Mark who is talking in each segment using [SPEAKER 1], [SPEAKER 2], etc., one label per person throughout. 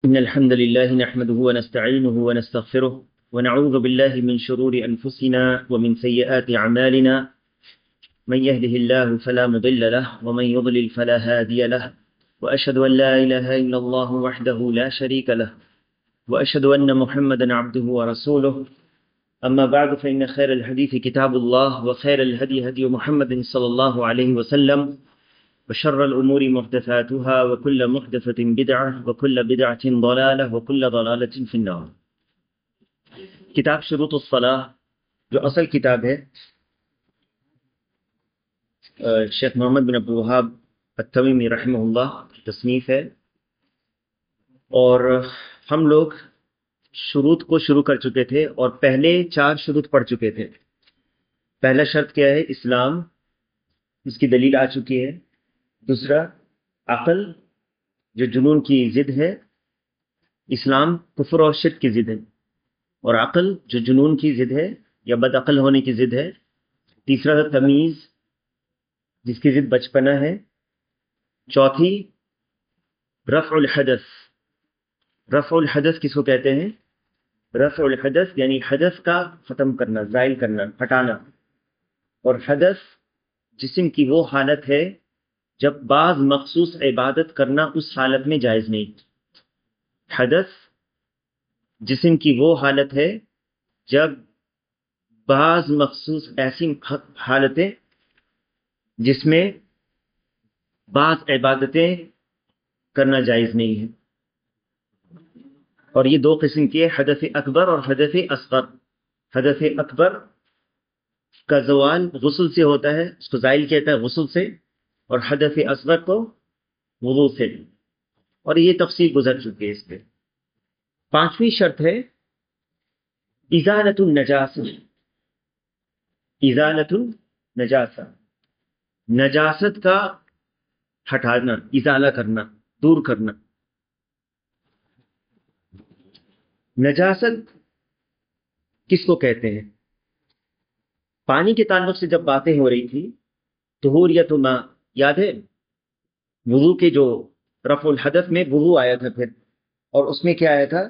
[SPEAKER 1] إن الحمد لله نحمده ونستعينه ونستغفره ونعوذ بالله من شرور أنفسنا ومن سيئات أعمالنا من يهده الله فلا مضل له ومن يضلل فلا هادي له وأشهد أن لا إله إلا الله وحده لا شريك له وأشهد أن محمدا عبده ورسوله أما بعد فإن خير الحديث كتاب الله وخير الهدي هدي محمد صلى الله عليه وسلم وشر الأمور محدثاتها وكل محدثة بدعة وكل بدعة ضلالة وكل ضلالة في النار. کتاب شروط الصلاح جو اصل کتاب ہے شیخ محمد بن عبد الوہاب التمیمی رحمہ اللہ کی تصنیف ہے، اور ہم لوگ شروط کو شروع کر چکے تھے اور پہلے 4 شروط پڑھ چکے تھے. پہلا شرط کیا ہے؟ اسلام، اس کی دلیل آ چکی ہے. دوسرا عقل جو جنون کی ضد ہے، اسلام کفر اور شرک کی ضد ہے، اور عقل جو جنون کی ضد ہے یا بد عقل ہونے کی ضد ہے. تیسرا تمیز جس کی ضد بچپنا ہے. چوتھی رفع الحدث. رفع الحدث کس کو کہتے ہیں؟ رفع الحدث یعنی حدث کا ختم کرنا، زائل کرنا، ہٹانا. اور حدث جسم کی وہ حالت ہے جب بعض مخصوص عبادت کرنا اس حالت میں جائز نہیں. حدث جسم کی وہ حالت ہے جب بعض مخصوص ایسی حالتیں جس میں بعض عبادتیں کرنا جائز نہیں ہے. اور یہ 2 قسم کی ہے، حدث اکبر اور حدث اصغر. حدث اکبر کا زوال غسل سے ہوتا ہے، اس کو زائل کہتا ہے غسل سے، اور حدث اصغر کو وضو سے. اور یہ تفصیل گزر چکی ہے اس پہ. 5ویں شرط ہے ازالۃ النجاسہ. ازالۃ النجاسہ، نجاست کا ہٹانا، ازالہ کرنا، دور کرنا. نجاست کس کو کہتے ہیں؟ پانی کے تعلق سے جب باتیں ہو رہی تھی، طہوریت ما، یاد ہے وضو کے جو رفع الحدث میں وضو آیا تھا، پھر اور اس میں کیا آیا تھا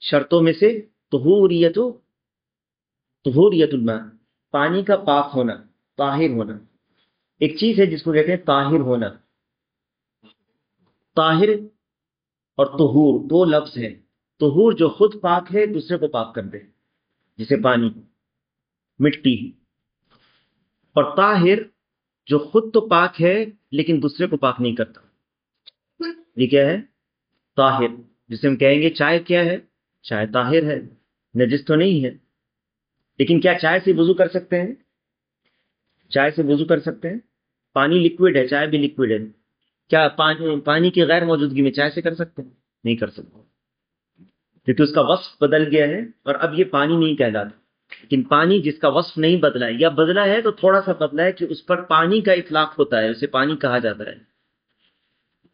[SPEAKER 1] شرطوں میں سے؟ طہوریت الماء، پانی کا پاک ہونا، طاہر ہونا. ایک چیز ہے جس کو کہتے ہیں طاہر ہونا. طاہر اور طہور 2 لفظ ہیں. طہور جو خود پاک ہے، دوسرے کو پاک کر دے، جیسے پانی، مٹی. اور طاہر جو خود تو پاک ہے لیکن دوسرے کو پاک نہیں کرتا. یہ کیا ہے؟ طاہر. جسے ہم کہیں گے چائے کیا ہے؟ چائے طاہر ہے، نجس تو نہیں ہے. لیکن کیا چائے سے وضو کر سکتے ہیں؟ چائے سے وضو کر سکتے ہیں. پانی لیکوڈ ہے، چائے بھی لیکوڈ ہے. کیا پانی کی غیر موجودگی میں چائے سے کر سکتے ہیں؟ نہیں کر سکتے، کیونکہ اس کا وصف بدل گیا ہے اور اب یہ پانی نہیں کہلاتا. لیکن پانی جس کا وصف نہیں بدلا ہے یا بدلا ہے تو تھوڑا سا بدلا ہے کہ اس پر پانی کا اطلاق ہوتا ہے، اسے پانی کہا جاتا ہے،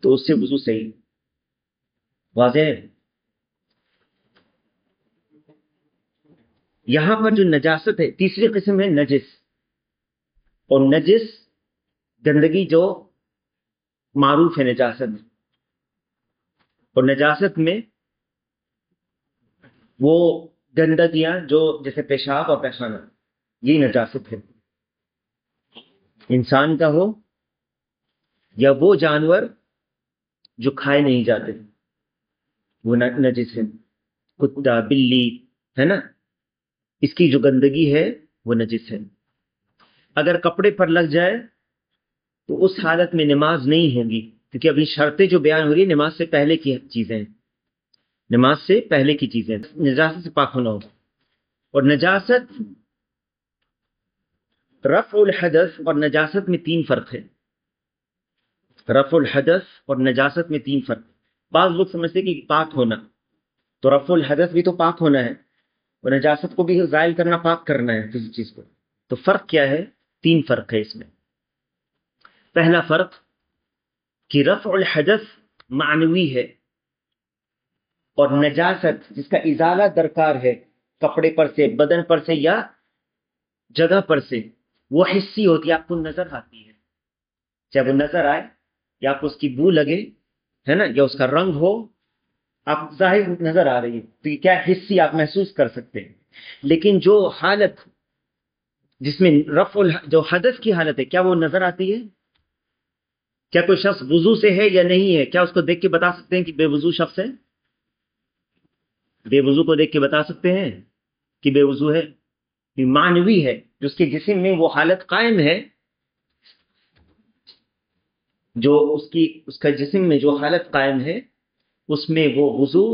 [SPEAKER 1] تو اس سے وضو صحیح. واضح ہے؟ یہاں پر جو نجاست ہے، تیسری قسم ہے نجس. اور نجس گندگی جو معروف ہے نجاست. اور نجاست میں وہ گندگیاں جو جیسے پیشاب اور پیخانہ، یہ نجاست ہے. انسان کا ہو یا وہ جانور جو کھائے نہیں جاتے، وہ نجس ہے. کتا، بلی ہے نا، اس کی جو گندگی ہے وہ نجس ہے. اگر کپڑے پر لگ جائے تو اس حالت میں نماز نہیں ہوگی، کیونکہ ابھی شرطیں جو بیان ہو رہی ہیں نماز سے پہلے کی چیزیں ہیں، نماز سے پہلے کی چیزیں. نجاست سے پاک ہونا ہوگا. اور نجاست، رفع الحدث اور نجاست میں 3 فرق ہے. رفع الحدث اور نجاست میں 3 فرق. بعض لوگ سمجھتے کہ پاک ہونا، تو رفع الحدث بھی تو پاک ہونا ہے، اور نجاست کو بھی زائل کرنا، پاک کرنا ہے کسی چیز کو. تو فرق کیا ہے؟ 3 فرق ہے اس میں. پہلا فرق کہ رفع الحدث معنوی ہے، اور نجاست جس کا ازالہ درکار ہے کپڑے پر سے، بدن پر سے یا جگہ پر سے، وہ حسی ہوتی ہے، آپ کو نظر آتی ہے. چاہے وہ نظر آئے یا آپ کو اس کی بو لگے، ہے نا، یا اس کا رنگ ہو، آپ ظاہر نظر آ رہی ہے، تو یہ کیا حصی آپ محسوس کر سکتے ہیں. لیکن جو حالت جس میں جو حدث کی حالت ہے، کیا وہ نظر آتی ہے؟ کیا کوئی شخص وضو سے ہے یا نہیں ہے؟ کیا اس کو دیکھ کے بتا سکتے ہیں کہ بے وضو شخص ہے؟ بے وضو کو دیکھ کے بتا سکتے ہیں کہ بے وضو ہے؟ یہ معنوی ہے، جو اس کے جسم میں وہ حالت قائم ہے، جو اس کا جسم میں جو حالت قائم ہے، اس میں وہ وضو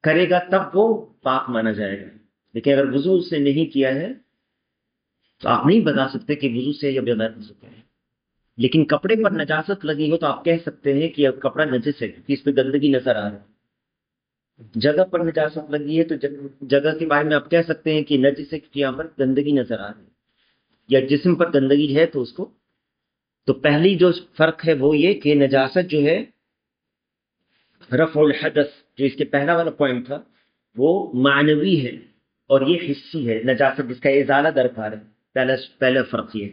[SPEAKER 1] کرے گا تب وہ پاک مانا جائے گا. لیکن اگر وضو اس نے نہیں کیا ہے تو آپ نہیں بتا سکتے کہ وضو سے یا بغیر وضو کے ہے. لیکن کپڑے پر نجاست لگی ہو تو آپ کہہ سکتے ہیں کہ اب کپڑا نجس ہے کہ اس پہ گندگی نظر آ رہی ہے. جگہ پر نجاست لگی ہے تو جگہ کے بارے میں آپ کہہ سکتے ہیں کہ نجس ہے کیونکہ یہاں پر گندگی نظر آ رہی ہے. یا جسم پر گندگی ہے تو اس کو، تو پہلی جو فرق ہے وہ یہ کہ نجاست جو ہے، رفع الحدث جو اس کے پہلا والا پوائنٹ تھا، وہ معنوی ہے اور یہ حسی ہے. نجاست جس کا ازالہ درکار ہے، پہلا فرق یہ.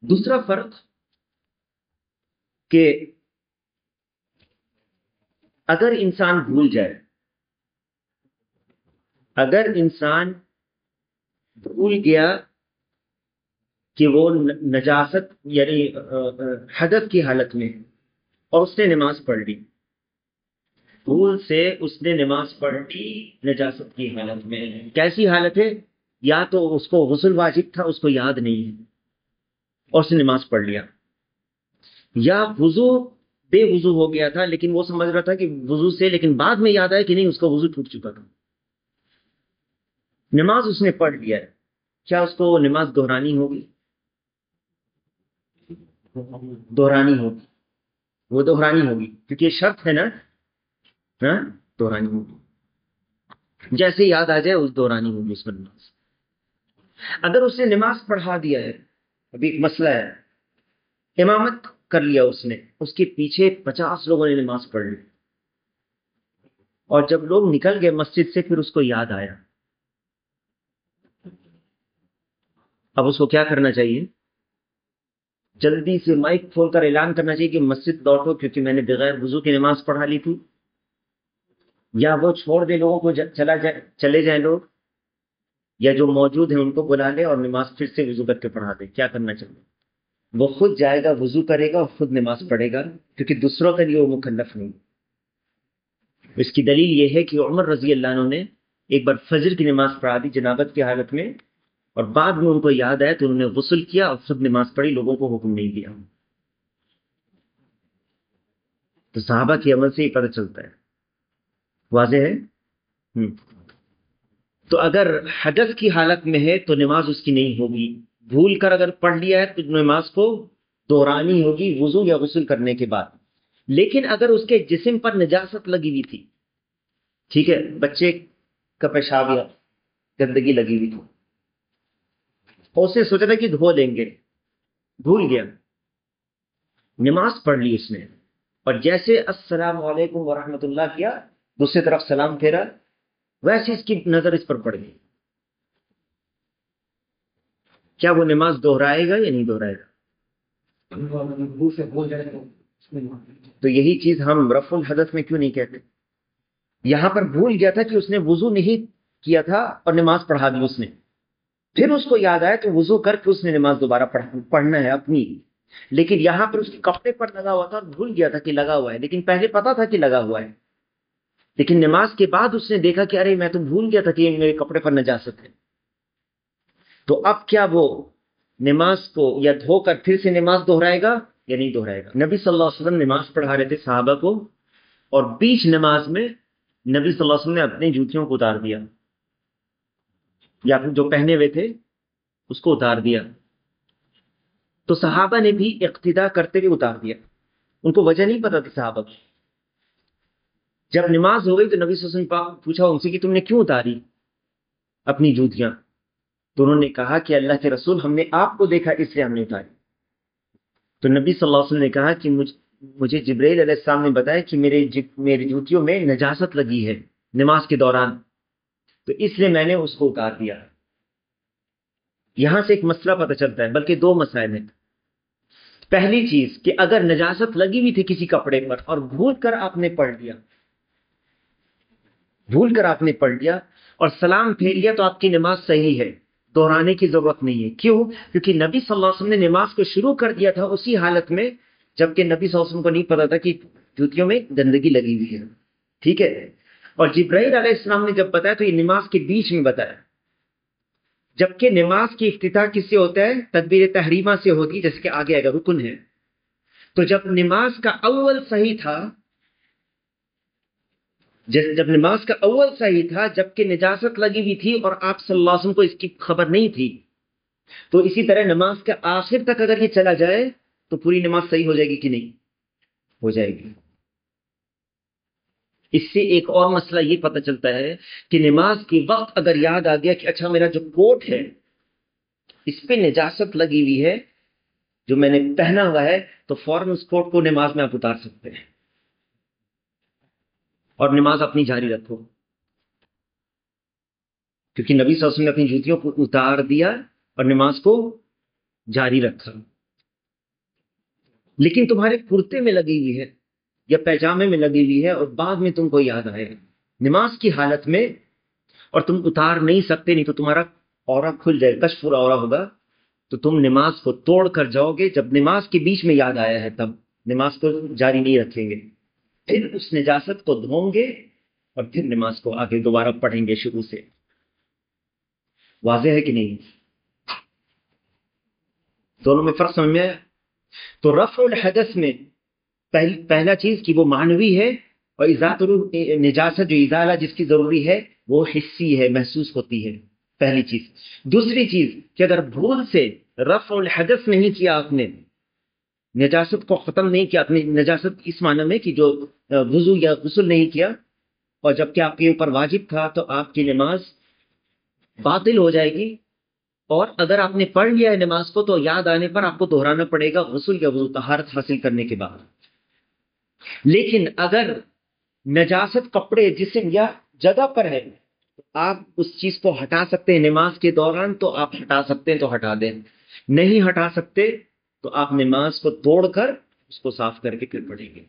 [SPEAKER 1] دوسرا فرق کہ اگر انسان بھول جائے، اگر انسان بھول گیا کہ وہ نجاست یعنی حدث کی حالت میں اور اس نے نماز پڑھ لی، بھول سے اس نے نماز پڑھ لی نجاست کی حالت میں، کیسی حالت ہے؟ یا تو اس کو غسل واجب تھا، اس کو یاد نہیں ہے اور اس نے نماز پڑھ لیا، یا وضو بے وضو ہو گیا تھا لیکن وہ سمجھ رہا تھا کہ وضو سے، لیکن بعد میں یاد آیا کہ نہیں، اس کا وضو ٹوٹ چکا تھا. نماز اس نے پڑھ لیا ہے، کیا اس کو نماز دہرانی ہوگی؟ دہرانی ہوگی، وہ دہرانی ہوگی کیونکہ یہ شرط ہے نا. ہاں، دہرانی ہوگی، جیسے یاد آ جائے اس دہرانی ہوگی اس پر نماز. اگر اس نے نماز پڑھا دیا ہے، ابھی ایک مسئلہ ہے، امامت کر لیا اس نے، اس کے پیچھے 50 لوگوں نے نماز پڑھ لی، اور جب لوگ نکل گئے مسجد سے پھر اس کو یاد آیا، اب اس کو کیا کرنا چاہیے؟ جلدی سے مائک کھول کر اعلان کرنا چاہیے کہ مسجد لوٹو کیونکہ میں نے بغیر وضو کی نماز پڑھا لی تھی، یا وہ چھوڑ دے لوگوں کو، چلے جائیں لوگ، یا جو موجود ہیں ان کو بلا لے اور نماز پھر سے وضو کر کے پڑھا دے. کیا کرنا چاہیے؟ وہ خود جائے گا، وضو کرے گا اور خود نماز پڑھے گا کیونکہ دوسروں کے لیے وہ مکلف نہیں. اس کی دلیل یہ ہے کہ عمر رضی اللہ عنہ نے ایک بار فجر کی نماز پڑھا دی جنابت کی حالت میں، اور بعد میں ان کو یاد آیا تو انہوں نے غسل کیا اور خود نماز پڑھی، لوگوں کو حکم نہیں دیا. تو صحابہ کے عمل سے ہی پتہ چلتا ہے. واضح ہے؟ تو اگر حدث کی حالت میں ہے تو نماز اس کی نہیں ہوگی. بھول کر اگر پڑھ لیا ہے تو نماز کو دہرانی ہوگی وضو یا غسل کرنے کے بعد. لیکن اگر اس کے جسم پر نجاست لگی ہوئی تھی، ٹھیک ہے، بچے کا پیشاب یا گندگی لگی ہوئی تھی، اور اسے سوچا تھا کہ دھو لیں گے، بھول گیا، نماز پڑھ لی اس نے، اور جیسے السلام علیکم ورحمۃ اللہ کیا، دوسری طرف سلام پھیرا، ویسے اس کی نظر اس پر پڑ گئی، کیا وہ نماز دہرائے گا یا نہیں دہرائے گا؟ تو یہی چیز ہم رفع الحدث میں کیوں نہیں کہتے؟ یہاں پر بھول گیا تھا کہ اس نے وضو نہیں کیا تھا اور نماز پڑھا دی اس نے، پھر اس کو یاد آیا کہ وضو کر کے اس نے نماز دوبارہ پڑھنا ہے اپنی. لیکن یہاں پر اس کے کپڑے پر لگا ہوا تھا اور بھول گیا تھا کہ لگا ہوا ہے، لیکن پہلے پتا تھا کہ لگا ہوا ہے، لیکن نماز کے بعد اس نے دیکھا کہ ارے میں تو بھول گیا تھا کہ میرے کپڑے پر نجاست ہے. تو اب کیا وہ نماز کو یا دھو کر پھر سے نماز دہرائے گا یا نہیں دہرائے گا؟ نبی صلی اللہ علیہ وسلم نماز پڑھا رہے تھے صحابہ کو، اور بیچ نماز میں نبی صلی اللہ علیہ وسلم نے اپنی جوتیوں کو اتار دیا، یا پھر جو پہنے ہوئے تھے اس کو اتار دیا. تو صحابہ نے بھی اقتدا کرتے ہوئے اتار دیا، ان کو وجہ نہیں پتا تھی صحابہ کو. جب نماز ہو گئی تو نبی صلی اللہ علیہ وسلم پوچھا ان سے کہ تم نے کیوں اتاری اپنی جوتیاں؟ تو انہوں نے کہا کہ اللہ کے رسول، ہم نے آپ کو دیکھا اس لیے ہم نے اتاری. تو نبی صلی اللہ علیہ وسلم نے کہا کہ مجھے جبرائیل علیہ السلام نے بتایا کہ میری جوتیوں میں نجاست لگی ہے نماز کے دوران، تو اس لیے میں نے اس کو اتار دیا. یہاں سے ایک مسئلہ پتہ چلتا ہے، بلکہ دو مسائل ہیں. پہلی چیز کہ اگر نجاست لگی ہوئی تھی کسی کپڑے پر اور بھول کر آپ نے پڑھ لیا اور سلام پھیر لیا تو آپ کی نماز صحیح ہے، دہرانے کی ضرورت نہیں ہے۔ کیوں؟ کیونکہ نبی صلی اللہ علیہ وسلم نے نماز کو شروع کر دیا تھا اسی حالت میں جبکہ نبی صلی اللہ علیہ وسلم کو نہیں پتا تھا کہ جوتیوں میں گندگی لگی ہوئی ہے، ٹھیک ہے؟ اور جبرائیل علیہ السلام نے جب بتایا تو یہ نماز کے بیچ میں بتایا، جبکہ نماز کی افتتاح کس سے ہوتا ہے؟ تکبیر تحریمہ سے ہوتی، جیسے کہ آگے آگے رکن ہے۔ تو جب نماز کا اول صحیح تھا، جبکہ نجاست لگی ہوئی تھی اور آپ صلی اللہ علیہ وسلم کو اس کی خبر نہیں تھی، تو اسی طرح نماز کے آخر تک اگر یہ چلا جائے تو پوری نماز صحیح ہو جائے گی کہ نہیں؟ ہو جائے گی۔ اس سے ایک اور مسئلہ یہ پتہ چلتا ہے کہ نماز کے وقت اگر یاد آ گیا کہ اچھا میرا جو کوٹ ہے اس پہ نجاست لگی ہوئی ہے جو میں نے پہنا ہوا ہے، تو فوراً اس کوٹ کو نماز میں آپ اتار سکتے ہیں اور نماز اپنی جاری رکھو، کیونکہ نبی صلی اللہ علیہ وسلم نے اپنی جوتیوں کو اتار دیا اور نماز کو جاری رکھا۔ لیکن تمہارے کرتے میں لگی ہوئی ہے یا پیجامے میں لگی ہوئی ہے اور بعد میں تم کو یاد آئے نماز کی حالت میں اور تم اتار نہیں سکتے، نہیں تو تمہارا عورہ کھل جائے، کشف العورہ ہوگا، تو تم نماز کو توڑ کر جاؤ گے۔ جب نماز کے بیچ میں یاد آیا ہے تب نماز کو جاری نہیں رکھیں گے، پھر اس نجاست کو دھوؤں گے اور پھر نماز کو آگے دوبارہ پڑھیں گے شروع سے۔ واضح ہے کہ نہیں؟ دونوں میں فرق سمجھ میں آیا؟ تو رفع الحدث میں پہلا چیز کہ وہ معنوی ہے، اور ازالۃ نجاست جو ازالہ جس کی ضروری ہے وہ حسی ہے، محسوس ہوتی ہے، پہلی چیز۔ دوسری چیز کہ اگر بھول سے رفع الحدث نہیں کیا آپ نے، نجاست کو ختم نہیں کیا، اپنی نجاست اس معنی میں کہ جو وضو یا غسل نہیں کیا، اور جبکہ آپ کے اوپر واجب تھا، تو آپ کی نماز باطل ہو جائے گی۔ اور اگر آپ نے پڑھ لیا ہے نماز کو تو یاد آنے پر آپ کو دہرانا پڑے گا غسل یا وضو طہارت حاصل کرنے کے بعد۔ لیکن اگر نجاست کپڑے، جسم یا جگہ پر ہے تو آپ اس چیز کو ہٹا سکتے ہیں نماز کے دوران، تو آپ ہٹا سکتے ہیں تو ہٹا دیں، نہیں ہٹا سکتے تو آپ نماز کو توڑ کر اس کو صاف کر کے پھر پڑھیں گے۔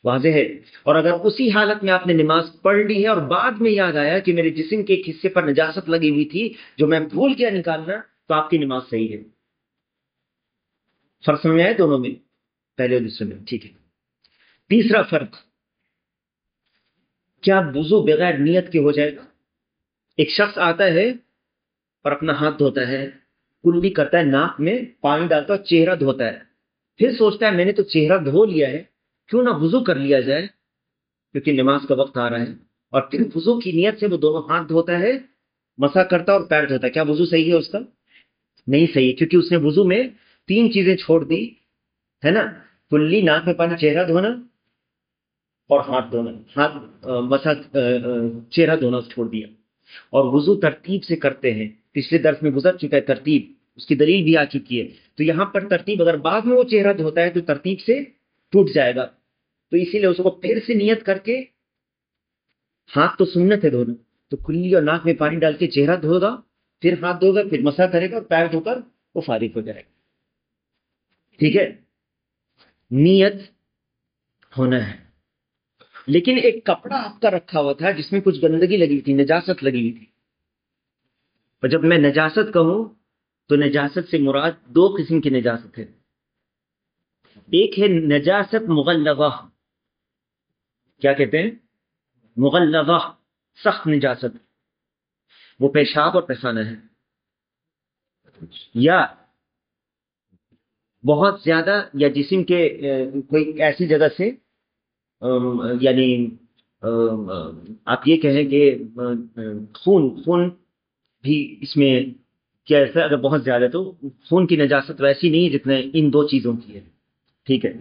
[SPEAKER 1] واضح ہے؟ اور اگر اسی حالت میں آپ نے نماز پڑھ لی ہے اور بعد میں یاد آیا کہ میرے جسم کے ایک حصے پر نجاست لگی ہوئی تھی جو میں بھول گیا نکالنا، تو آپ کی نماز صحیح ہے۔ فرق سمجھ آئے دونوں میں، پہلے اور دوسرے میں؟ ٹھیک ہے۔ تیسرا فرق، کیا وضو بغیر نیت کے ہو جائے گا؟ ایک شخص آتا ہے اور اپنا ہاتھ دھوتا ہے، کلی کرتا ہے، ناک میں پانی ڈالتا ہے، چہرہ دھوتا ہے، پھر سوچتا ہے میں نے تو چہرہ دھو لیا ہے، کیوں نہ وضو کر لیا جائے کیونکہ نماز کا وقت آ رہا ہے، اور پھر وضو کی نیت سے وہ دونوں ہاتھ دھوتا ہے، مسح کرتا ہے اور پیر دھوتا ہے۔ کیا وضو صحیح ہے اس کا؟ نہیں صحیح، کیونکہ اس نے وضو میں تین چیزیں چھوڑ دی ہے نا، کلی، ناک میں پانی، چہرہ دھونا اور ہاتھ دھونا، مسح چہرہ دھونا چھوڑ دیا۔ اور وضو ترتیب سے کرتے ہیں، پچھلے درس میں گزر چکا ہے ترتیب، اس کی دلیل بھی آ چکی ہے۔ تو یہاں پر ترتیب، اگر بعد میں وہ چہرہ دھوتا ہے تو ترتیب سے ٹوٹ جائے گا، تو اسی لیے اس کو پھر سے نیت کر کے، ہاتھ تو سنت ہے دھونا، تو کلی اور ناک میں پانی ڈال کے چہرہ دھو گا، پھر ہاتھ دھو گا، پھر مسح کرے گا اور پیر دھو کر وہ فارغ ہو جائے گا۔ ٹھیک ہے؟ نیت ہونا ہے۔ لیکن ایک کپڑا آپ کا رکھا ہوا تھا جس میں کچھ گندگی لگی ہوئی تھی، نجاست لگی ہوئی تھی، اور جب میں نجاست کہوں تو نجاست سے مراد دو قسم کی نجاست ہے۔ ایک ہے نجاست مغلظہ، کیا کہتے ہیں؟ مغلظہ، سخت نجاست، وہ پیشاب اور پیخانہ ہے، یا بہت زیادہ، یا جسم کے کوئی ایسی جگہ سے، یعنی آپ یہ کہیں کہ خون بھی اس میں، کیا ایسا اگر بہت زیادہ ہے تو خون کی نجاست ویسی نہیں ہے جتنے ان دو چیزوں کی ہے، ٹھیک ہے؟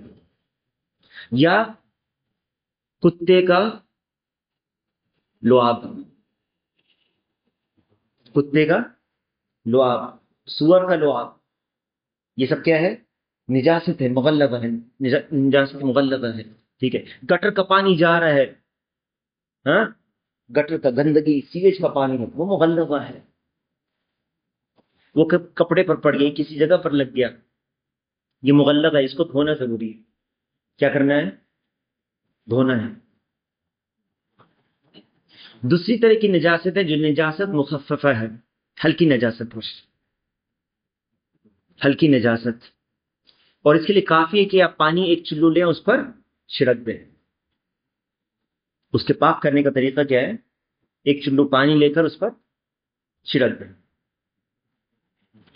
[SPEAKER 1] یا کتے کا لعاب، کتے کا لعاب، سور کا لعاب، یہ سب کیا ہے؟ نجاست ہے، مغلظہ ہے، نجاست مغلظہ ہے، ٹھیک ہے؟ گٹر کا پانی جا رہا ہے، ہاں، گٹر کا گندگی، سیویج کا پانی ہے، وہ مغلظہ ہے، وہ کپڑے پر پڑ گئی، کسی جگہ پر لگ گیا، یہ مغلظ ہے، اس کو دھونا ضروری ہے. کیا کرنا ہے؟ دھونا ہے. دوسری طرح کی نجاست ہے جو نجاست مخففہ ہے، ہلکی نجاست، ہلکی نجاست. اور اس کے لیے کافی ہے کہ آپ پانی ایک چلو لیں، اس پر چھڑک دیں. اس کے پاک کرنے کا طریقہ کیا ہے؟ ایک چلو پانی لے کر اس پر چھڑک دیں.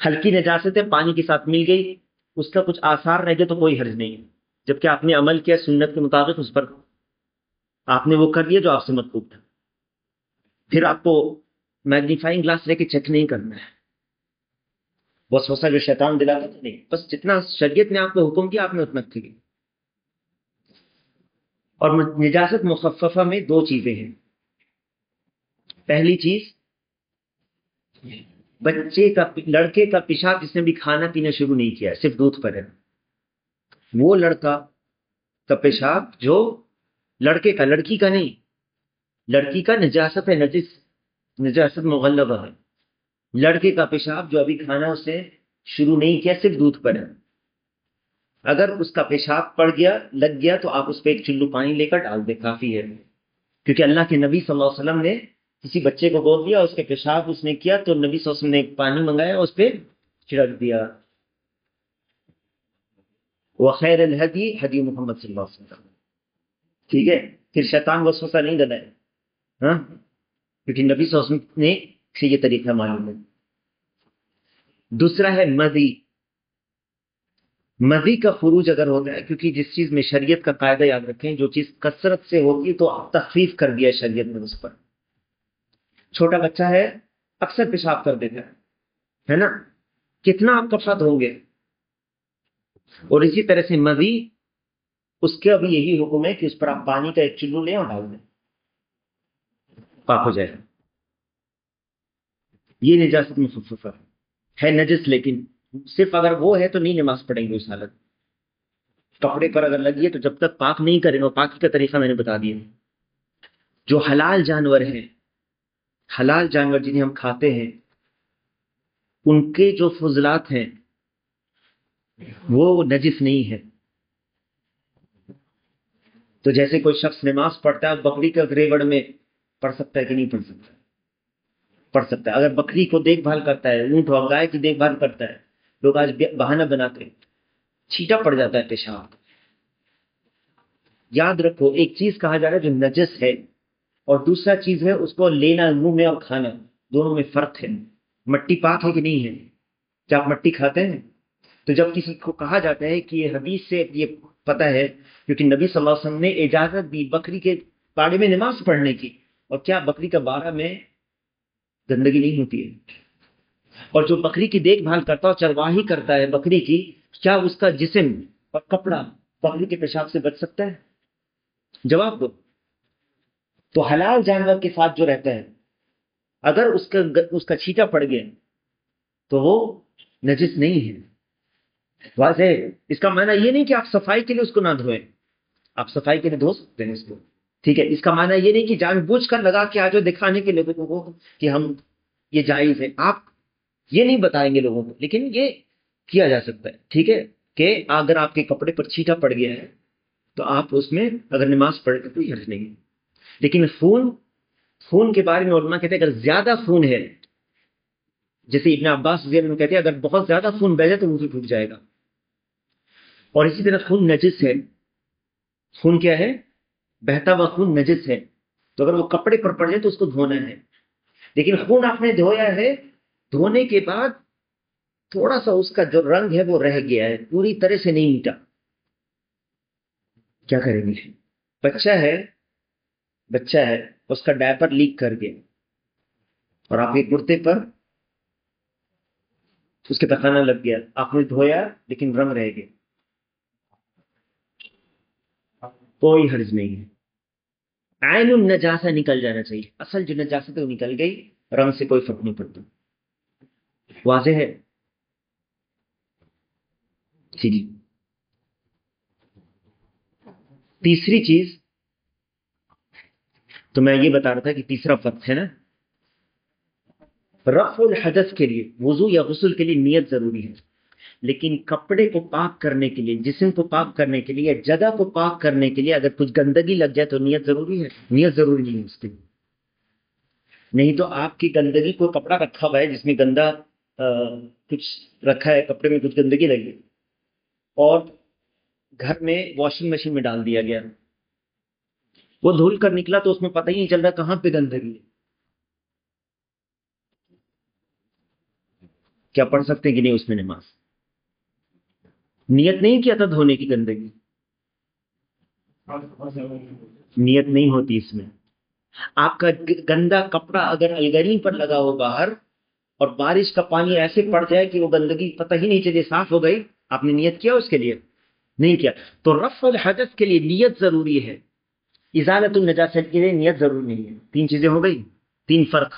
[SPEAKER 1] ہلکی نجاست ہے، پانی کے ساتھ مل گئی، اس کا کچھ آثار رہ گئے تو کوئی حرج نہیں ہے، جبکہ آپ نے عمل کیا سنت کے مطابق، اس پر آپ نے وہ کر لیا جو آپ سے مطلوب تھا. پھر آپ کو میگنیفائنگ گلاس لے کے چیک نہیں کرنا ہے، وسوسہ جو شیطان دلاتا تھا نہیں، بس جتنا شریعت نے آپ کو حکم کیا آپ نے اتنا کیا. اور نجاست مخففہ میں دو چیزیں ہیں. پہلی چیز، لڑکے کا پیشاب جس نے بھی کھانا پینا شروع نہیں کیا، صرف دودھ پر ہے، وہ لڑکا کا پیشاب جو لڑکے کا، لڑکی کا نہیں، لڑکی کا نجاست ہے، نجاست مغلظہ ہے. لڑکے کا پیشاب جو ابھی کھانا اس نے شروع نہیں کیا، صرف دودھ پر ہے، اگر اس کا پیشاب پڑ گیا، لگ گیا، تو آپ اس پہ ایک چلو پانی لے کر ڈال دیں، کافی ہے. کیونکہ اللہ کے نبی صلی اللہ علیہ وسلم نے کسی بچے کو گود دیا، اس کے پیشاب اس نے کیا، تو نبی صلی اللہ علیہ وسلم نے ایک پانی منگایا، اس پہ چھڑک دیا. وخیر الہدی ہدی محمد صلی اللہ علیہ وسلم. ٹھیک ہے، پھر شیطان وسوسہ نہیں ڈالائے، ہاں، کیونکہ نبی صلی اللہ علیہ وسلم نے سے یہ طریقہ معلوم ہے. دوسرا ہے مذی. مذی کا خروج اگر ہوتا ہے، کیونکہ جس چیز میں شریعت کا قاعدہ یاد رکھیں، جو چیز کثرت سے ہوتی ہے تو تخفیف کر دیا شریعت نے اس پر. چھوٹا بچہ ہے، اکثر پیشاب کر دیتا ہے نا، کتنا آپ کفات ہوں گے. اور اسی طرح سے مذی، اس کا بھی یہی حکم ہے کہ اس پر آپ پانی کا ایک چلو لیں اور ڈال دیں، پاک ہو جائے. یہ نجاست مخففہ ہے نجس، لیکن صرف اگر وہ ہے تو نہیں نماز پڑھیں گے اس حالت. کپڑے پر اگر لگی ہے تو جب تک پاک نہیں کریں گے، پاکی کا طریقہ میں نے بتا دیا. جو حلال جانور ہیں، حلال جانور جنہیں ہم کھاتے ہیں، ان کے جو فضلات ہیں وہ نجس نہیں ہے. تو جیسے کوئی شخص نماز پڑھتا ہے، بکری کا گریوڑ میں پڑھ سکتا ہے کہ نہیں پڑھ سکتا؟ پڑھ سکتا ہے. اگر بکری کو دیکھ بھال کرتا ہے، اونٹ اور گائے کی دیکھ بھال کرتا ہے، لوگ آج بہانہ بناتے ہیں، چھینٹا پڑ جاتا ہے پیشاب. یاد رکھو، ایک چیز کہا جا رہا ہے جو نجس ہے، اور دوسرا چیز ہے اس کو لینا منہ میں اور کھانا، دونوں میں فرق ہے. مٹی پاک ہے کہ نہیں ہے؟ کیا آپ مٹی کھاتے ہیں؟ تو جب کسی کو کہا جاتا ہے کہ یہ حدیث سے یہ پتہ ہے، کیونکہ نبی صلی اللہ علیہ وسلم نے اجازت دی بکری کے باڑے میں نماز پڑھنے کی، اور کیا بکری کا باڑہ میں گندگی نہیں ہوتی ہے؟ اور جو بکری کی دیکھ بھال کرتا ہے اور چرواہی کرتا ہے بکری کی، کیا اس کا جسم اور کپڑا بکری کے پیشاب سے بچ سکتا ہے؟ جواب دو. تو حلال جانور کے ساتھ جو رہتا ہے، اگر اس کا چھینٹا پڑ گیا تو وہ نجس نہیں ہے. واضح؟ اس کا معنی یہ نہیں کہ آپ صفائی کے لیے اس کو نہ دھوئیں، آپ صفائی کے لیے دھو سکتے ہیں اس کو، ٹھیک ہے. اس کا معنی یہ نہیں کہ جان بوجھ کر لگا کے آجو دکھانے کے لیے لوگوں کو کہ ہم یہ جائز ہے، آپ یہ نہیں بتائیں گے لوگوں کو، لیکن یہ کیا جا سکتا ہے، ٹھیک ہے. کہ اگر آپ کے کپڑے پر چھینٹا پڑ گیا ہے تو آپ اس میں اگر نماز پڑھ کے کوئی حرج نہیں ہے. لیکن خون کے بارے میں علماء کہتے ہیں اگر زیادہ خون ہے، جیسے ابن عباس رضی اللہ عنہ کہتے ہیں اگر بہت زیادہ خون بہہ جائے تو وضو ٹوٹ جائے گا. اور اسی طرح خون نجس ہے. خون کیا ہے؟ بہتا ہوا خون نجس ہے. تو اگر وہ کپڑے پر پڑ جائے تو اس کو دھونا ہے. لیکن خون آپ نے دھویا ہے، دھونے کے بعد تھوڑا سا اس کا جو رنگ ہے وہ رہ گیا ہے، پوری طرح سے نہیں مٹا، کیا کریں گے؟ بچہ ہے، اس کا ڈائپر لیک کر گیا اور آپ کے کرتے پر اس کے پخانہ لگ گیا، آپ نے دھویا لیکن رنگ رہ گیا، کوئی حرج نہیں ہے. عین النجاسہ نکل جانا چاہیے، اصل جو نجاست ہے وہ نکل گئی، رنگ سے کوئی فرق نہیں پڑتا. واضح ہے؟ جی. تیسری چیز تو میں یہ بتا رہا تھا کہ تیسرا فرق ہے نا، رفع الحدث کے لیے وضو یا غسل کے لیے نیت ضروری ہے. لیکن کپڑے کو پاک کرنے کے لیے، جسم کو پاک کرنے کے لیے، جگہ کو پاک کرنے کے لیے اگر کچھ گندگی لگ جائے تو نیت ضروری ہے؟ نیت ضروری نہیں ہے اس کی. نہیں تو آپ کی گندگی، کوئی کپڑا رکھا ہوا ہے جس میں گندا کچھ رکھا ہے، کپڑے میں کچھ گندگی لگی اور گھر میں واشنگ مشین میں ڈال دیا گیا، وہ دھل کر نکلا تو اس میں پتہ ہی نہیں چل رہا کہاں پہ گندگی ہے. کیا پڑھ سکتے ہیں کہ نہیں اس میں نماز؟ نیت نہیں کیا تھا دھونے کی گندگی، نیت نہیں ہوتی اس میں. آپ کا گندا کپڑا اگر الگری پر لگا ہو باہر اور بارش کا پانی ایسے پڑ جائے کہ وہ گندگی پتہ ہی نہیں چلے صاف ہو گئی، آپ نے نیت کیا اس کے لیے؟ نہیں کیا. تو رفع الحدث کے لیے نیت ضروری ہے، ازالت النجاست کے لیے نیت ضروری نہیں ہے. تین چیزیں ہو گئی، تین فرق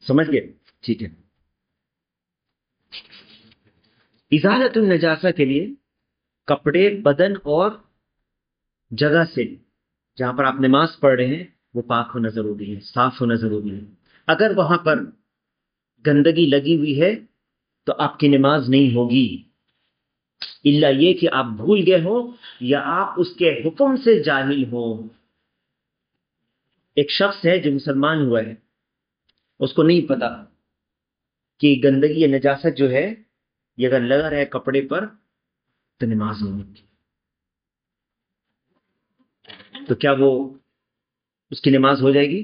[SPEAKER 1] سمجھ گئے؟ ٹھیک ہے. ازالت النجاسہ کے لیے کپڑے، بدن اور جگہ سے جہاں پر آپ نماز پڑھ رہے ہیں وہ پاک ہونا ضروری ہے، صاف ہونا ضروری ہے. اگر وہاں پر گندگی لگی ہوئی ہے تو آپ کی نماز نہیں ہوگی، الا یہ کہ آپ بھول گئے ہو یا آپ اس کے حکم سے جاہل ہو. ایک شخص ہے جو مسلمان ہوا ہے، اس کو نہیں پتا کہ گندگی یا نجاست جو ہے یہ اگر لگا رہے کپڑے پر تو نماز نہیں ہوگی. تو کیا وہ اس کی نماز ہو جائے گی؟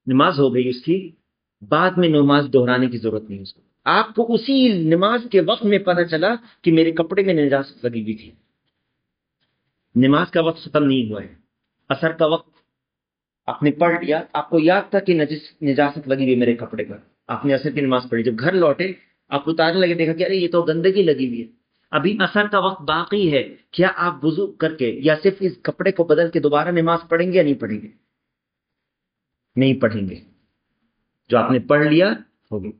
[SPEAKER 1] نماز ہو گئی اس کی، بعد میں نماز دہرانے کی ضرورت نہیں اس کو. آپ کو اسی نماز کے وقت میں پتہ چلا کہ میرے کپڑے میں نجاست لگی ہوئی تھی، نماز کا وقت ختم نہیں ہوا ہے. عصر کا وقت آپ نے پڑھ لیا، آپ کو یاد تھا کہ نجاست لگی ہوئی میرے کپڑے پر، آپ نے عصر کی نماز پڑھی. جب گھر لوٹے آپ اتارنے لگے، دیکھا کہ ارے یہ تو گندگی لگی ہوئی ہے، ابھی عصر کا وقت باقی ہے. کیا آپ وضو کر کے یا صرف اس کپڑے کو بدل کے دوبارہ نماز پڑھیں گے یا نہیں پڑھیں گے؟ نہیں پڑھیں گے. جو آپ نے پڑھ لیا ہوگی.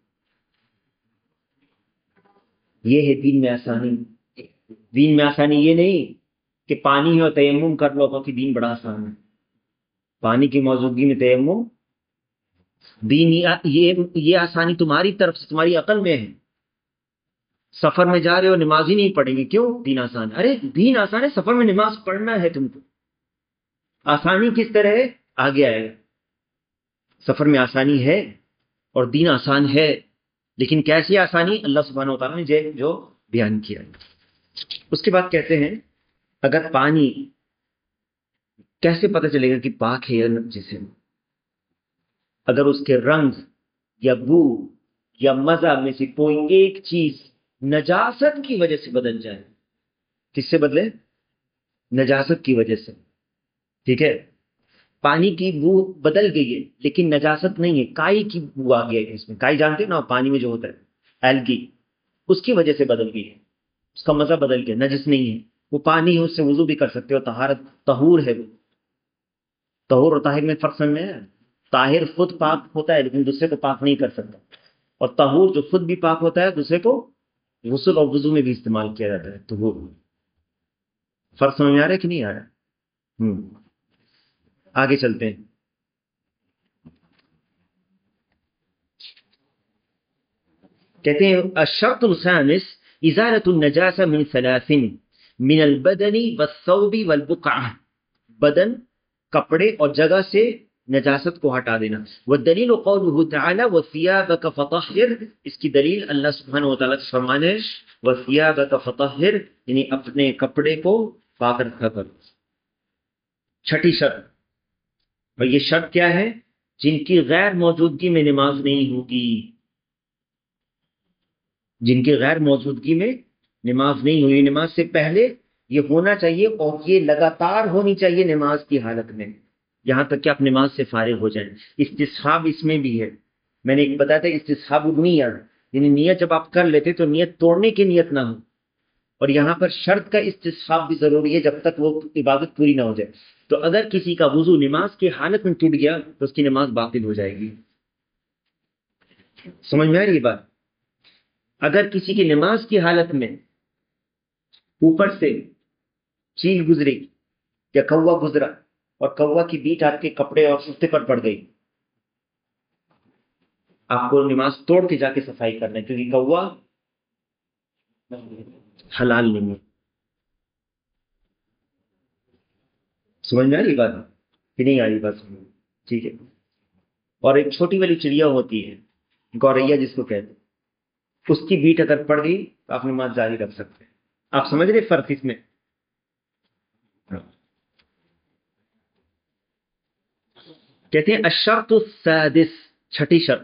[SPEAKER 1] یہ ہے دین میں آسانی. دین میں آسانی یہ نہیں کہ پانی ہے اور تیمم کر لو کہ دین بڑا آسان ہے. پانی کی موجودگی میں تیمم، دین یہ آسانی تمہاری طرف سے، تمہاری عقل میں ہے. سفر میں جا رہے ہو نماز ہی نہیں پڑھیں گے، کیوں؟ دین آسان ہے. ارے دین آسان ہے، سفر میں نماز پڑھنا ہے تم کو. آسانی کس طرح ہے؟ آگے آئے گا. سفر میں آسانی ہے اور دین آسان ہے، لیکن کیسی آسانی؟ اللہ سبحانہ و تعالیٰ نے جو بیان کیا. اس کے بعد کہتے ہیں اگر پانی کیسے پتہ چلے گا کہ پاک ہے یا نجس ہے؟ اگر اس کے رنگ یا بو یا مزہ میں سے کوئی ایک چیز نجاست کی وجہ سے بدل جائے. کس سے بدلے؟ نجاست کی وجہ سے. ٹھیک ہے، پانی کی بو بدل گئی ہے لیکن نجاست نہیں ہے، کائی کی بو آ گئی ہے اس میں. کائی جانتے ہیں نا پانی میں جو ہوتا ہے، ایلگی، اس کی وجہ سے بدل گئی ہے، اس کا مزہ بدل گیا، نجس نہیں ہے. وہ پانی ہے، اس سے وضو بھی کر سکتے ہو، طہارت، طہور ہے. وہ طہور اور طاہر میں فرق سمجھ میں ہے؟ طاہر خود پاک ہوتا ہے لیکن دوسرے کو پاک نہیں کر سکتا، اور طہور جو خود بھی پاک ہوتا ہے دوسرے کو غسل اور وضو میں بھی استعمال کیا جاتا ہے. تو وہ فرق سمجھ میں آ رہا ہے کہ نہیں آ رہا؟ آگے چلتے ہیں. کہتے ہیں الشرط الخامس ازالۃ النجاسہ من ثلاث من البدن والثوب والبقعہ. بدن، کپڑے اور جگہ سے نجاست کو ہٹا دینا. والدلیل قولہ تعالی وثیابک فطہر. اس کی دلیل اللہ سبحانہ و تعالیٰ کا فرمان ہے وثیابک فطہر، یعنی اپنے کپڑے کو پاک رکھا کر. چھٹی شرط، اور یہ شرط کیا ہے؟ جن کی غیر موجودگی میں نماز نہیں ہوگی. جن کی غیر موجودگی میں نماز نہیں ہوئی. نماز سے پہلے یہ ہونا چاہیے اور یہ لگاتار ہونی چاہیے نماز کی حالت میں، یہاں تک کہ آپ نماز سے فارغ ہو جائیں. استصحاب اس میں بھی ہے. میں نے ایک بتایا تھا استصحاب النیہ، یعنی نیت جب آپ کر لیتے تو نیت توڑنے کی نیت نہ ہو. اور یہاں پر شرط کا استصحاب بھی ضروری ہے جب تک وہ عبادت پوری نہ ہو جائے. تو اگر کسی کا وضو نماز کی حالت میں ٹوٹ گیا تو اس کی نماز باطل ہو جائے گی. سمجھ میں آ رہی ہے بات؟ اگر کسی کی نماز کی حالت میں اوپر سے چیل گزری یا کوا گزرا اور کوا کی بیٹ آپ کے کپڑے اور سفتے پر پڑ گئی، آپ کو نماز توڑ کے جا کے صفائی کرنا ہے، کیونکہ کوا حلال نہیں ہے. سمجھ میں آ رہی بات کہ نہیں آ رہی بات؟ سمجھ ٹھیک ہے. اور ایک چھوٹی والی چڑیا ہوتی ہے گوریا جس کو کہتے ہیں، اس کی بیٹ اگر پڑ گئی تو آپ نماز جاری رکھ سکتے ہیں. آپ سمجھ رہے فرق اس میں؟ کہتے ہیں الشرط السادس، چھٹی شرط